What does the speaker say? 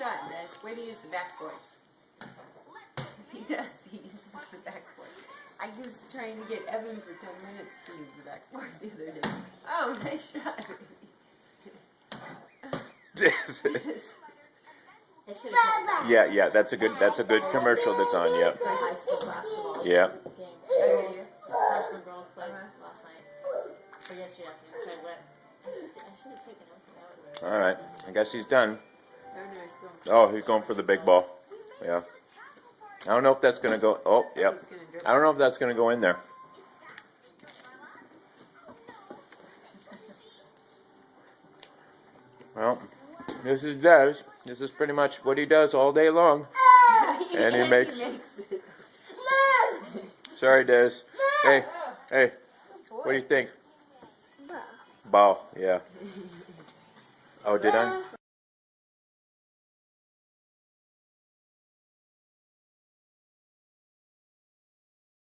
shot, Des. Where do you use the backboard? He does. He uses the backboard. I was trying to get Evan for 10 minutes to use the backboard the other day. Oh, nice shot. Yeah, that's a good commercial that's on. Yep. The high school basketball Yep. game. Freshman girls played last night. Or yesterday afternoon. So I went. I should have taken him for that. All right. I guess he's done. Oh, no, he's going. Oh, he's going for the big ball. Yeah. I don't know if that's gonna go. Oh, yep. I don't know if that's gonna go in there. Well, this is Des. This is pretty much what he does all day long. And he makes. it. Sorry, Des. Hey. What do you think? Ball. Yeah. Oh, did I?